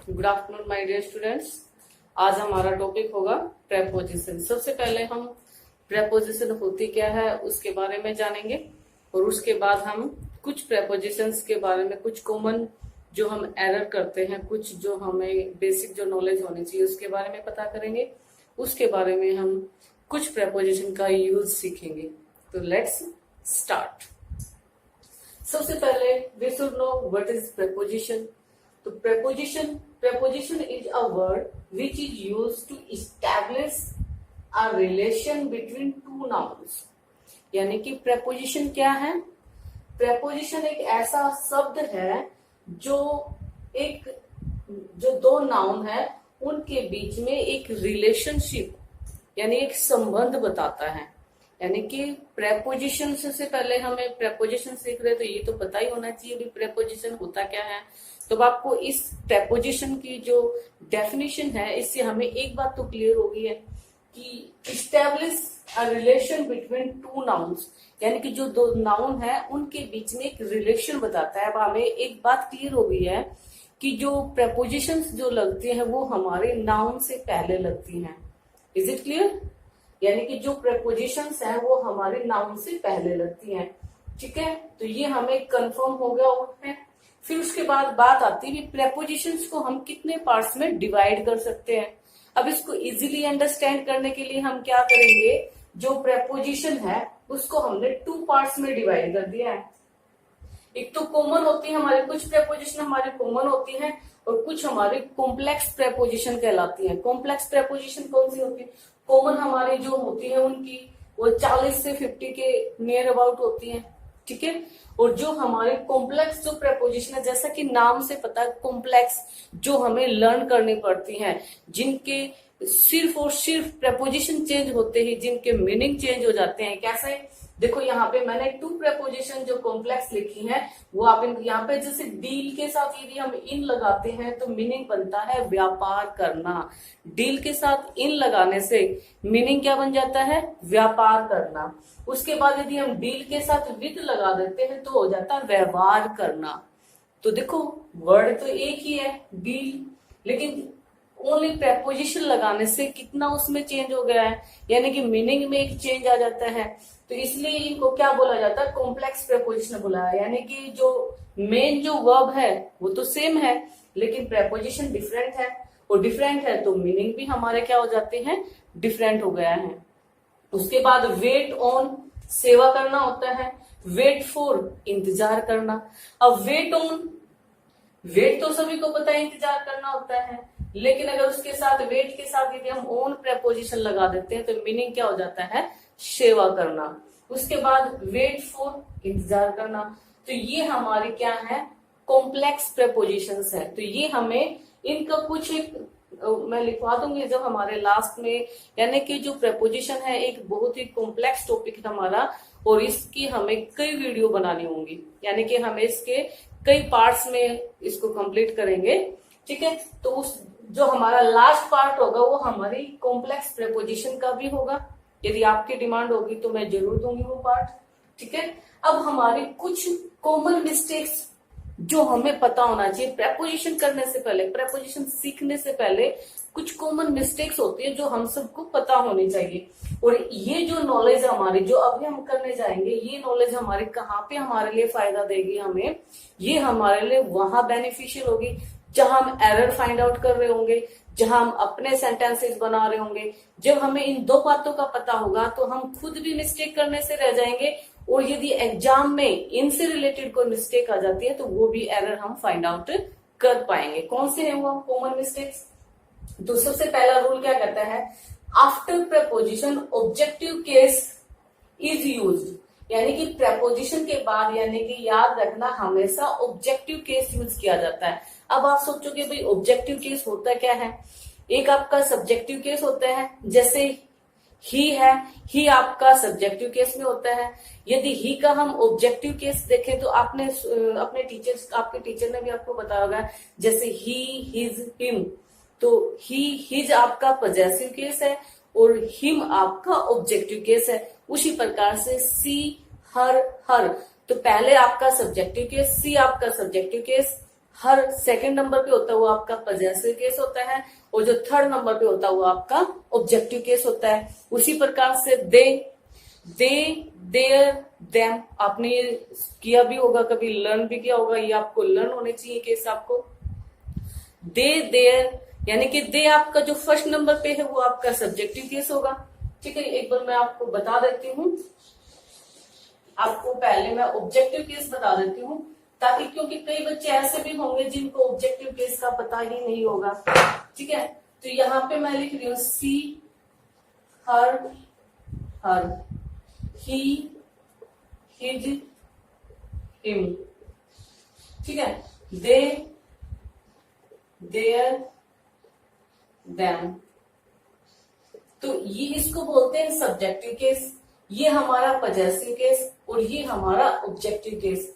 Good afternoon my dear students. आज हमारा topic होगा प्रेपोजिशन। सबसे पहले हम प्रेपोजिशन होती क्या है उसके बारे में जानेंगे और उसके बाद हम कुछ प्रेपोजिशंस के बारे में, कुछ कॉमन जो हम एरर करते हैं, कुछ जो हमें बेसिक जो नॉलेज होनी चाहिए उसके बारे में पता करेंगे। उसके बारे में हम कुछ प्रेपोजिशन का यूज सीखेंगे। तो लेट्स स्टार्ट। सबसे पहले we should know what is preposition. तो preposition is a word which is used to establish a relation between two nouns। यानी कि preposition क्या है? preposition एक ऐसा शब्द है जो दो नाउन है उनके बीच में एक रिलेशनशिप यानी एक संबंध बताता है। यानी कि प्रेपोजिशन से पहले हमें प्रेपोजिशन सीख रहे तो ये तो पता ही होना चाहिए भी प्रेपोजिशन होता क्या है। तो आपको इस प्रेपोजिशन की जो डेफिनेशन है इससे हमें एक बात तो क्लियर हो गई है कि establish a relation between two nouns, यानी कि जो दो नाउन है उनके बीच में एक रिलेशन बताता है। अब हमें एक बात क्लियर हो गई है कि जो प्रेपोजिशंस जो लगती हैं वो हमारे नाउन से पहले लगती हैं। Is it clear? यानी कि जो प्रेपोजिशंस हैं वो हमारे नाउन से पहले लगती हैं। ठीक है, तो ये हमें कंफर्म हो गया है। फिर उसके बाद बात आती है प्रेपोजिशंस को हम कितने पार्ट्स में डिवाइड कर सकते हैं। अब इसको इजीली अंडरस्टैंड करने के लिए हम क्या करेंगे, जो प्रेपोजिशन है उसको हमने टू पार्ट्स में डिवाइड कर दिया है। एक तो कॉमन होती है हमारे, कुछ प्रेपोजिशन हमारे कॉमन होती हैं और कुछ हमारे कॉम्प्लेक्स प्रेपोजिशन कहलाती हैं। कॉम्प्लेक्स प्रेपोजिशन कौन सी होती है? कॉमन हमारी जो होती है उनकी वो 40 से 50 के नियर अबाउट होती हैं। ठीक है, और जो हमारे कॉम्प्लेक्स जो प्रेपोजिशन है, जैसा कि नाम से पता है कॉम्प्लेक्स, जो हमें लर्न करनी पड़ती हैं, जिनके सिर्फ और सिर्फ प्रेपोजिशन चेंज होते ही जिनके मीनिंग चेंज हो जाते हैं। कैसे? देखो यहाँ पे मैंने टू प्रेपोजिशन जो कॉम्प्लेक्स लिखी है वो आप यहाँ पे जैसे डील के साथ यदि हम इन लगाते हैं तो मीनिंग बनता है व्यापार करना। डील के साथ इन लगाने से मीनिंग क्या बन जाता है? व्यापार करना। उसके बाद यदि हम डील के साथ विद लगा देते हैं तो हो जाता है व्यवहार करना। तो देखो वर्ड तो एक ही है डील, लेकिन ओनली प्रेपोजिशन लगाने से कितना उसमें चेंज हो गया है, यानी कि मीनिंग में एक चेंज आ जाता है। तो इसलिए इनको क्या बोला जाता है? कॉम्प्लेक्स प्रेपोजिशन बोला है। यानी कि जो मेन जो वर्ब है वो तो सेम है लेकिन प्रेपोजिशन डिफरेंट है, और डिफरेंट है तो मीनिंग भी हमारे क्या हो जाते हैं? डिफरेंट हो गया है। उसके बाद वेट ऑन सेवा करना होता है, वेट फॉर इंतजार करना। अब वेट ऑन, वेट तो सभी को पता है इंतजार करना होता है, लेकिन अगर उसके साथ वेट के साथ यदि हम ऑन प्रेपोजिशन लगा देते हैं तो मीनिंग क्या हो जाता है? सेवा करना। उसके बाद वेट फॉर इंतजार करना। तो ये हमारी क्या है? कॉम्प्लेक्स प्रेपोजिशंस है। तो ये हमें इनका कुछ एक मैं लिखवा दूंगी जब हमारे लास्ट में, यानी कि जो प्रेपोजिशन है एक बहुत ही कॉम्प्लेक्स टॉपिक है हमारा और इसकी हमें कई वीडियो बनानी होंगी, यानी कि हमें इसके कई पार्ट्स में इसको कंप्लीट करेंगे। ठीक है, तो उस जो हमारा लास्ट पार्ट होगा वो हमारी कॉम्प्लेक्स प्रेपोजिशन का भी होगा। यदि आपकी डिमांड होगी तो मैं जरूर दूंगी वो पार्ट। ठीक है, अब हमारी कुछ कॉमन मिस्टेक्स जो हमें पता होना चाहिए प्रेपोजिशन करने से पहले, प्रेपोजिशन सीखने से पहले कुछ कॉमन मिस्टेक्स होती है जो हम सबको पता होनी चाहिए। और ये जो नॉलेज हमारी जो अभी हम करने जाएंगे, ये नॉलेज हमारी कहाँ पे हमारे लिए फायदा देगी हमें? ये हमारे लिए वहां बेनिफिशियल होगी जहां हम एरर फाइंड आउट कर रहे होंगे, जहां हम अपने सेंटेंसेस बना रहे होंगे। जब हमें इन दो बातों का पता होगा तो हम खुद भी मिस्टेक करने से रह जाएंगे, और यदि एग्जाम में इनसे रिलेटेड कोई मिस्टेक आ जाती है तो वो भी एरर हम फाइंड आउट कर पाएंगे। कौन से हैं वो कॉमन मिस्टेक्स? तो सबसे पहला रूल क्या कहता है? After preposition objective case is used. यानी कि प्रेपोजिशन के बाद, यानी कि याद रखना, हमेशा ऑब्जेक्टिव केस यूज किया जाता है। अब आप सोचोगे भाई ऑब्जेक्टिव केस होता क्या है? एक आपका सब्जेक्टिव केस होता है, जैसे ही है, ही आपका सब्जेक्टिव केस में होता है। यदि ही का हम ऑब्जेक्टिव केस देखें तो आपने अपने आपके टीचर ने भी आपको बताया होगा, जैसे ही, हिज, हिम। तो ही, हिज आपका पॉजेसिव केस है और हिम आपका ऑब्जेक्टिव केस है। उसी प्रकार से सी, हर, हर, तो पहले आपका सब्जेक्टिव केस, सी आपका सब्जेक्टिव केस, हर सेकंड नंबर पे होता है वो आपका पजेसिव केस होता है, और जो थर्ड नंबर पे होता है वो आपका ऑब्जेक्टिव केस होता है। उसी प्रकार से दे, देयर, देम, आपने ये किया भी होगा, कभी लर्न भी किया होगा, ये आपको लर्न होने चाहिए केस आपको। दे, देयर, यानी कि दे आपका जो फर्स्ट नंबर पे है वो आपका सब्जेक्टिव केस होगा। ठीक है, एक बार मैं आपको बता देती हूँ, आपको पहले मैं ऑब्जेक्टिव केस बता देती हूँ, ताकि क्योंकि कई बच्चे ऐसे भी होंगे जिनको ऑब्जेक्टिव केस का पता ही नहीं होगा। ठीक है, तो यहाँ पे मैं लिख रही हूँ सी, हर, हर, ही, हिज, हिम। ठीक है, दे, देयर, देम। तो ये इसको बोलते हैं सब्जेक्टिव केस, ये हमारा पजेसिव केस, और ये हमारा ऑब्जेक्टिव केस।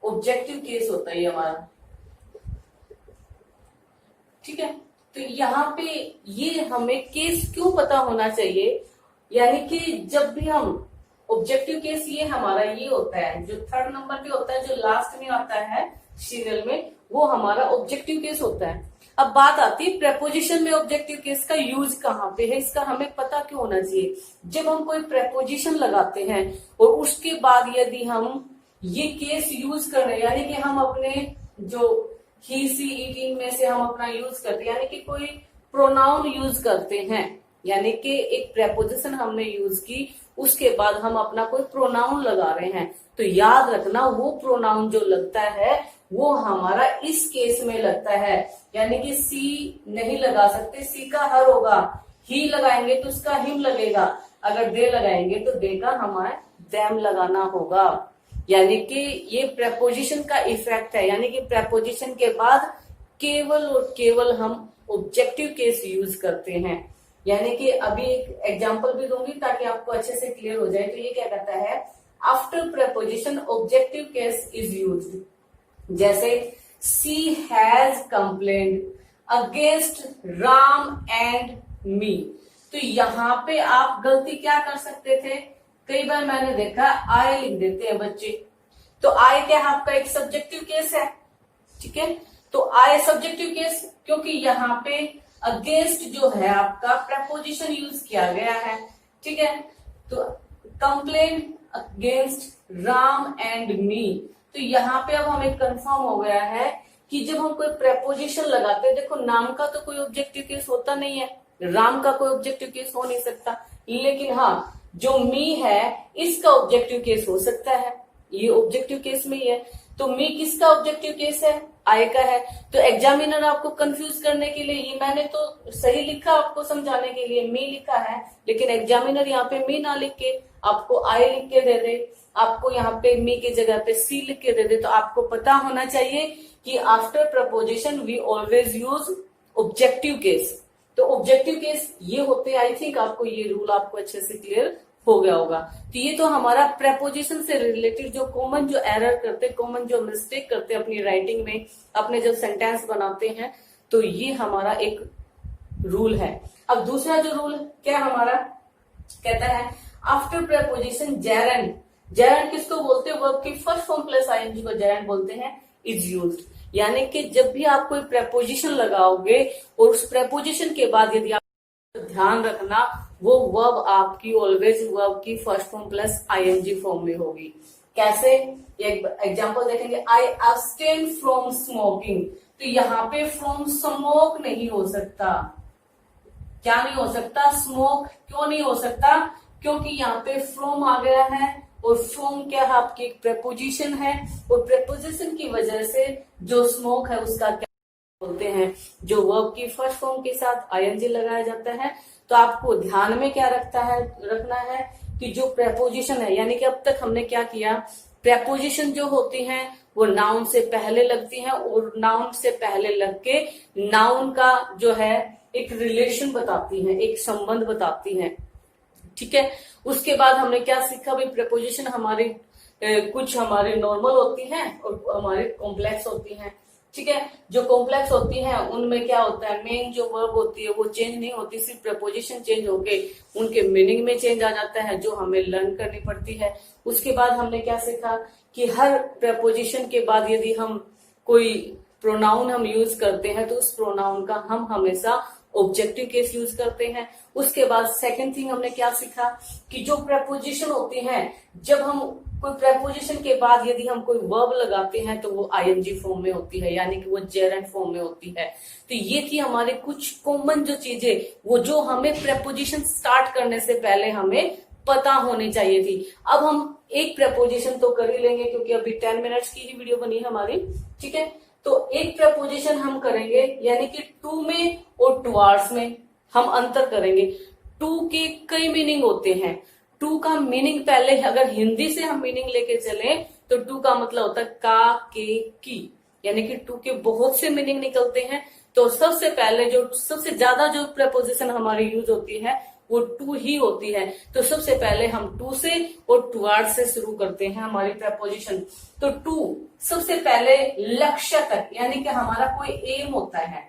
ऑब्जेक्टिव केस होता है ये हमारा। ठीक है, तो यहाँ पे ये हमें केस क्यों पता होना चाहिए, यानी कि जब भी हम ऑब्जेक्टिव केस, ये हमारा ये होता है जो थर्ड नंबर पे होता है, जो लास्ट में आता है सीरियल में, वो हमारा ऑब्जेक्टिव केस होता है। अब बात आती है प्रेपोजिशन में ऑब्जेक्टिव केस का यूज कहाँ पे है, इसका हमें पता क्यों होना चाहिए। जब हम कोई प्रेपोजिशन लगाते हैं और उसके बाद यदि हम ये केस यूज कर रहे हैं, यानी कि हम अपने जो ही, सी, इट, इन में से हम अपना यूज करते हैं, यानी कि कोई प्रोनाउन यूज करते हैं, यानी कि एक प्रेपोजिशन हमने यूज की, उसके बाद हम अपना कोई प्रोनाउन लगा रहे हैं, तो याद रखना वो प्रोनाउन जो लगता है वो हमारा इस केस में लगता है। यानी कि सी नहीं लगा सकते, सी का हर होगा, ही लगाएंगे तो उसका हिम लगेगा, अगर दे लगाएंगे तो दे का हमारे देम लगाना होगा। यानी कि ये प्रेपोजिशन का इफेक्ट है, यानी कि प्रेपोजिशन के बाद केवल और केवल हम ऑब्जेक्टिव केस यूज करते हैं। यानी कि अभी एक एग्जांपल भी दूंगी ताकि आपको अच्छे से क्लियर हो जाए। तो ये क्या कहता है, after preposition objective case is used. जैसे she has complained against Ram and me, तो यहाँ पे आप गलती क्या कर सकते थे, कई बार मैंने देखा आई लिख देते हैं बच्चे, तो आई क्या आपका एक सब्जेक्टिव केस है। ठीक है, तो आई सब्जेक्टिव केस, क्योंकि यहाँ पे अगेंस्ट जो है आपका प्रेपोजिशन यूज किया गया है। ठीक है, तो complain against Ram and me, तो यहाँ पे अब हमें कंफर्म हो गया है कि जब हम कोई प्रेपोजिशन लगाते हैं, देखो नाम का तो कोई ऑब्जेक्टिव केस होता नहीं है, राम का कोई ऑब्जेक्टिव केस हो नहीं सकता, लेकिन हाँ जो मी है इसका ऑब्जेक्टिव केस हो सकता है, ये ऑब्जेक्टिव केस में ही है। तो मी किसका ऑब्जेक्टिव केस है, आई का है। तो एग्जामिनर आपको कंफ्यूज करने के लिए, ये मैंने तो सही लिखा आपको समझाने के लिए मी लिखा है, लेकिन एग्जामिनर यहाँ पे मी ना लिख के आपको आई लिख के दे दे, आपको यहाँ पे मी की जगह पे सी लिख के दे दे, तो आपको पता होना चाहिए कि after preposition we always use objective case. तो ऑब्जेक्टिव केस ये होते हैं। आई थिंक आपको ये रूल आपको अच्छे से क्लियर हो गया होगा। तो ये तो हमारा प्रेपोजिशन से रिलेटेड जो कॉमन जो एरर करते, कॉमन जो मिस्टेक करते अपनी राइटिंग में, अपने जब सेंटेंस बनाते हैं, तो ये हमारा एक रूल है। अब दूसरा जो रूल क्या हमारा कहता है, आफ्टर प्रेपोजिशन जेरेंड, जेरेंड किसको बोलते हैं, वर्ब की फर्स्ट फॉर्म प्लस आईएनजी को जेरेंड बोलते हैं, इज यूज्ड। यानी कि जब भी आप कोई प्रेपोजिशन लगाओगे और उस प्रेपोजिशन के बाद यदि आप ध्यान रखना वो वर्ब आपकी ऑलवेज वर्ब की first form plus ING form में होगी। कैसे, एग्जांपल देखेंगे, आई अब्सटेन फ्रॉम स्मोकिंग, तो यहाँ पे फ्रॉम स्मोक नहीं हो सकता। क्या नहीं हो सकता, स्मोक क्यों नहीं हो सकता, क्योंकि यहाँ पे फ्रॉम आ गया है, और फ्रॉम क्या है आपकी एक प्रेपोजिशन है, और प्रेपोजिशन की वजह से जो स्मोक है उसका क्या बोलते हैं, जो वर्ब की फर्स्ट फॉर्म के साथ आईएनजी लगाया जाता है। तो आपको ध्यान में क्या रखना है कि जो प्रेपोजिशन है, यानी कि अब तक हमने क्या किया, प्रेपोजिशन जो होती हैं वो नाउन से पहले लगती हैं, और नाउन से पहले लग के नाउन का जो है एक रिलेशन बताती हैं, एक संबंध बताती हैं। ठीक है, उसके बाद हमने क्या सीखा भाई, प्रेपोजिशन हमारी कुछ हमारे नॉर्मल होती हैं और हमारे कॉम्प्लेक्स होती हैं। ठीक है, जो कॉम्प्लेक्स होती हैं उनमें क्या होता है, मेन जो वर्ब होती है वो चेंज नहीं होती, सिर्फ प्रेपोजिशन चेंज होके उनके मीनिंग में चेंज आ जाता है, जो हमें लर्न करनी पड़ती है। उसके बाद हमने क्या सीखा कि हर प्रेपोजिशन के बाद यदि हम कोई प्रोनाउन हम यूज करते हैं तो उस प्रोनाउन का हम हमेशा ऑब्जेक्टिव केस यूज करते हैं। उसके बाद सेकंड थिंग हमने क्या सीखा कि जो प्रेपोजिशन होती हैं, जब हम कोई प्रेपोजिशन के बाद यदि हम कोई वर्ब लगाते हैं तो वो आईएनजी फॉर्म में होती है, यानी कि वो जेरेंट फॉर्म में होती है। तो ये थी हमारे कुछ कॉमन जो चीजें, वो जो हमें प्रेपोजिशन स्टार्ट करने से पहले हमें पता होनी चाहिए थी। अब हम एक प्रेपोजिशन तो कर ही लेंगे क्योंकि अभी 10 मिनट्स की ही वीडियो बनी है हमारी, ठीक है। तो एक प्रपोजिशन हम करेंगे, यानी कि टू में और टुवार्ड्स में हम अंतर करेंगे। टू के कई मीनिंग होते हैं। टू का मीनिंग पहले अगर हिंदी से हम मीनिंग लेके चले तो टू का मतलब होता है का, के, की, यानी कि टू के बहुत से मीनिंग निकलते हैं। तो सबसे पहले जो सबसे ज्यादा जो प्रपोजिशन हमारी यूज होती है वो टू ही होती है। तो सबसे पहले हम टू से और टुवार्ड्स से शुरू करते हैं हमारी प्रपोजिशन। तो टू सबसे पहले लक्ष्य तक, यानी कि हमारा कोई एम होता है।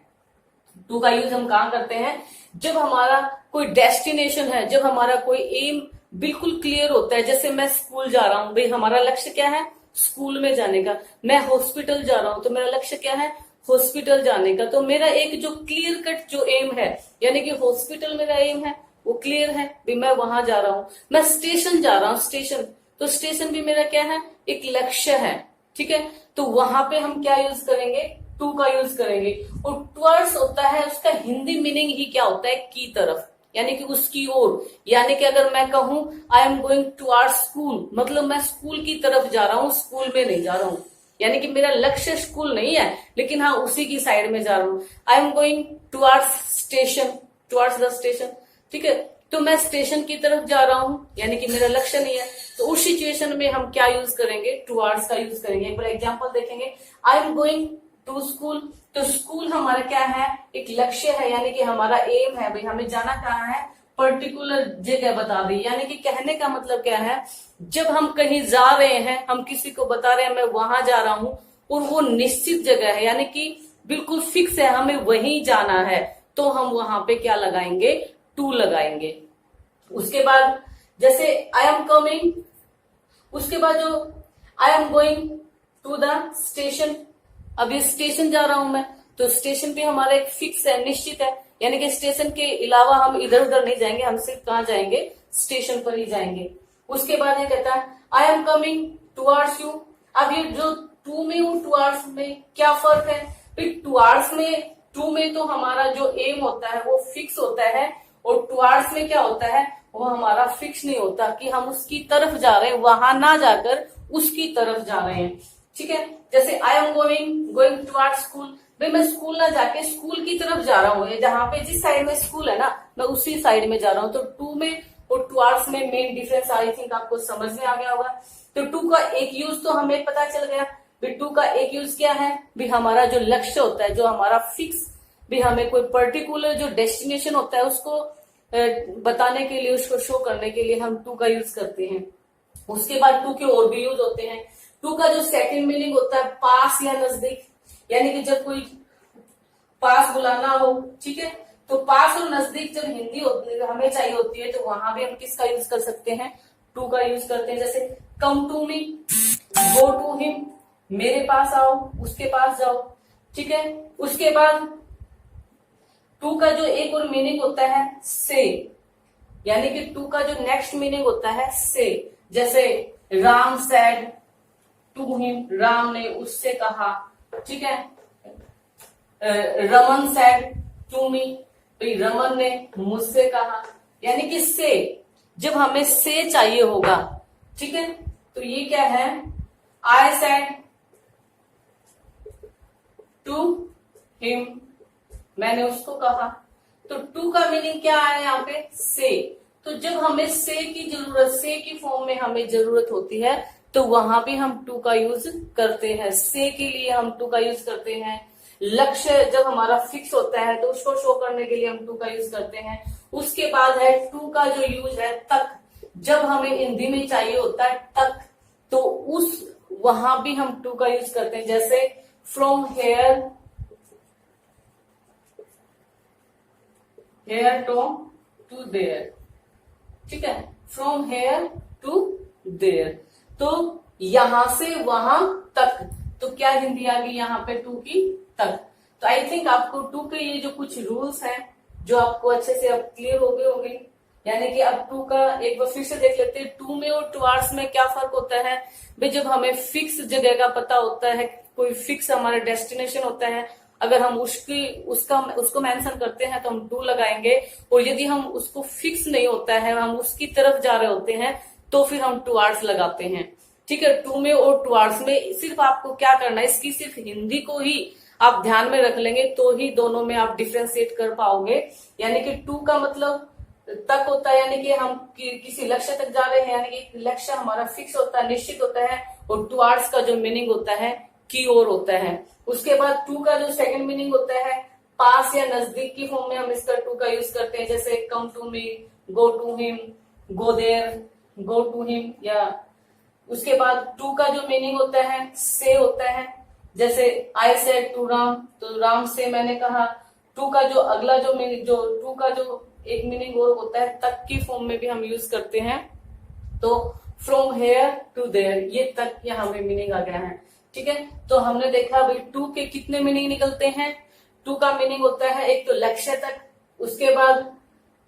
टू का यूज हम कहाँ करते हैं, जब हमारा कोई डेस्टिनेशन है, जब हमारा कोई एम बिल्कुल क्लियर होता है। जैसे मैं स्कूल जा रहा हूं, भाई हमारा लक्ष्य क्या है, स्कूल में जाने का। मैं हॉस्पिटल जा रहा हूं तो मेरा लक्ष्य क्या है, हॉस्पिटल जाने का। तो मेरा एक जो क्लियर कट जो एम है, यानी कि हॉस्पिटल मेरा एम है, वो क्लियर है, भी मैं वहां जा रहा हूं। मैं स्टेशन जा रहा हूं, स्टेशन, तो स्टेशन भी मेरा क्या है, एक लक्ष्य है, ठीक है। तो वहां पे हम क्या यूज करेंगे, टू का यूज करेंगे। और टुवर्ड्स होता है, उसका हिंदी मीनिंग ही क्या होता है, की तरफ, यानी कि उसकी ओर। यानी कि अगर मैं कहूं आई एम गोइंग टुवर्ड्स स्कूल, मतलब मैं स्कूल की तरफ जा रहा हूं, स्कूल में नहीं जा रहा हूं। यानी कि मेरा लक्ष्य स्कूल नहीं है, लेकिन हाँ उसी की साइड में जा रहा हूं। आई am going towards station, towards the station, ठीक है। तो मैं स्टेशन की तरफ जा रहा हूं, यानी कि मेरा लक्ष्य नहीं है। तो उस सिचुएशन में हम क्या यूज करेंगे, टुवर्ड्स का यूज करेंगे। एक बार एग्जांपल देखेंगे, I am going to school. तो स्कूल हमारा क्या है, एक लक्ष्य है, यानी कि हमारा एम है, भाई हमें जाना कहाँ है, पर्टिकुलर जगह बता दी। यानी कि कहने का मतलब क्या है, जब हम कहीं जा रहे हैं, हम किसी को बता रहे हैं मैं वहां जा रहा हूं और वो निश्चित जगह है, यानी कि बिल्कुल फिक्स है, हमें वहीं जाना है, तो हम वहां पे क्या लगाएंगे, टू लगाएंगे। उसके बाद जैसे आई एम कमिंग, उसके बाद जो I am going to the station, अभी स्टेशन जा रहा हूं मैं, तो स्टेशन पे हमारा एक फिक्स है, निश्चित है, यानी कि स्टेशन के अलावा हम इधर उधर नहीं जाएंगे, हम सिर्फ कहाँ जाएंगे, स्टेशन पर ही जाएंगे। उसके बाद ये कहता है I am coming towards you. अब ये जो टू में और टुवर्ड्स में क्या फर्क है, फिर टुवर्ड्स में, टू में तो हमारा जो एम होता है वो फिक्स होता है, और टुवर्ड्स में क्या होता है, वो हमारा फिक्स नहीं होता कि हम उसकी तरफ जा रहे हैं, वहां ना जाकर उसकी तरफ जा रहे हैं, ठीक है। जैसे आई एम गोइंग टुवर्ड्स स्कूल, भाई मैं स्कूल ना जाके स्कूल की तरफ जा रहा हूँ, जहां पे जिस साइड में स्कूल है ना, मैं उसी साइड में जा रहा हूँ। तो टू में और टुवर्ड्स में मेन डिफरेंस आई थिंक आपको समझ में आ गया होगा। तो टू का एक यूज तो हमें पता चल गया, भी टू का एक यूज क्या है, भी हमारा जो लक्ष्य होता है, जो हमारा फिक्स, भी हमें कोई पर्टिकुलर जो डेस्टिनेशन होता है उसको बताने के लिए, उसको शो करने के लिए हम टू का यूज करते हैं। उसके बाद टू के और भी यूज होते हैं। टू का जो सेकंड मीनिंग होता है पास या नजदीक, यानी कि जब कोई पास बुलाना हो, ठीक है, तो पास और नजदीक जब हिंदी हमें चाहिए होती है तो वहां भी हम किसका यूज कर सकते हैं, टू का यूज करते हैं। जैसे come to me, go to him, मेरे पास आओ, उसके पास जाओ, ठीक है। उसके बाद टू का जो एक और मीनिंग होता है से, यानी कि टू का जो नेक्स्ट मीनिंग होता है से। जैसे Ram said to him, Ram ने उससे कहा, ठीक है। रमन सेड टू मी, तो रमन ने मुझसे कहा, यानी कि से, जब हमें से चाहिए होगा, ठीक है, तो ये क्या है, आई सेड टू हिम, मैंने उसको कहा। तो टू का मीनिंग क्या है यहाँ पे, से। तो जब हमें से की जरूरत, से की फॉर्म में हमें जरूरत होती है तो वहां भी हम टू का यूज करते हैं। से के लिए हम टू का यूज करते हैं। लक्ष्य जब हमारा फिक्स होता है तो उसको शो करने के लिए हम टू का यूज करते हैं। उसके बाद है टू का जो यूज है तक, जब हमें हिंदी में चाहिए होता है तक, तो उस वहां भी हम टू का यूज करते हैं। जैसे फ्रॉम हेयर टू देयर, ठीक है, फ्रॉम हेयर टू देयर, तो यहां से वहां तक। तो क्या हिंदी आ गई यहाँ पे टू की, तक। तो आई थिंक आपको टू के ये जो कुछ रूल्स हैं जो आपको अच्छे से अब क्लियर हो गए होंगे। यानी कि अब टू का एक बार फिर से देख लेते हैं, टू में और टुवार्ड्स में क्या फर्क होता है। भाई जब हमें फिक्स जगह का पता होता है, कोई फिक्स हमारा डेस्टिनेशन होता है, अगर हम उसको मेंशन करते हैं तो हम टू लगाएंगे, और यदि हम उसको फिक्स नहीं होता है, हम उसकी तरफ जा रहे होते हैं, तो फिर हम टुवार्ड्स लगाते हैं। ठीक है, टू में और टुवार्ड्स में सिर्फ आपको क्या करना है, इसकी सिर्फ हिंदी को ही आप ध्यान में रख लेंगे तो ही दोनों में आप डिफ्रेंशिएट कर पाओगे। यानी कि टू का मतलब तक होता है, यानी कि हम किसी लक्ष्य तक जा रहे हैं, यानी कि लक्ष्य हमारा फिक्स होता है, निश्चित होता है। और टुवार्ड्स का जो मीनिंग होता है की ओर होता है। उसके बाद टू का जो सेकंड मीनिंग होता है, पास या नजदीक की फॉर्म में हम इसका टू का यूज करते हैं, जैसे come to me, go to him, go there, go to him. या उसके बाद टू का जो मीनिंग होता है से होता है, जैसे आई सेड टू राम, तो राम से मैंने कहा। टू का जो अगला जो मीनिंग, जो टू का जो एक मीनिंग और होता है तक की फॉर्म में भी हम यूज करते हैं। तो फ्रॉम हेयर टू देयर, ये तक यहाँ में मीनिंग आ गया है। ठीक है, तो हमने देखा भाई टू के कितने मीनिंग निकलते हैं। टू का मीनिंग होता है एक तो लक्ष्य तक, उसके बाद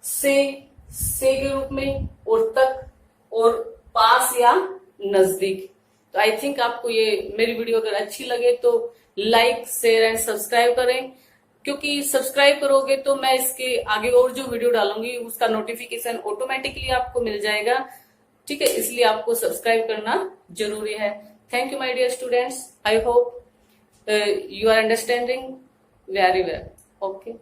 से के रूप में, और तक, और पास या नजदीक। तो आई थिंक आपको ये मेरी वीडियो अगर अच्छी लगे तो लाइक, शेयर एंड सब्सक्राइब करें, क्योंकि सब्सक्राइब करोगे तो मैं इसके आगे और जो वीडियो डालूंगी उसका नोटिफिकेशन ऑटोमेटिकली आपको मिल जाएगा। ठीक है, इसलिए आपको सब्सक्राइब करना जरूरी है। Thank you my dear students, I hope you are understanding very well. Okay.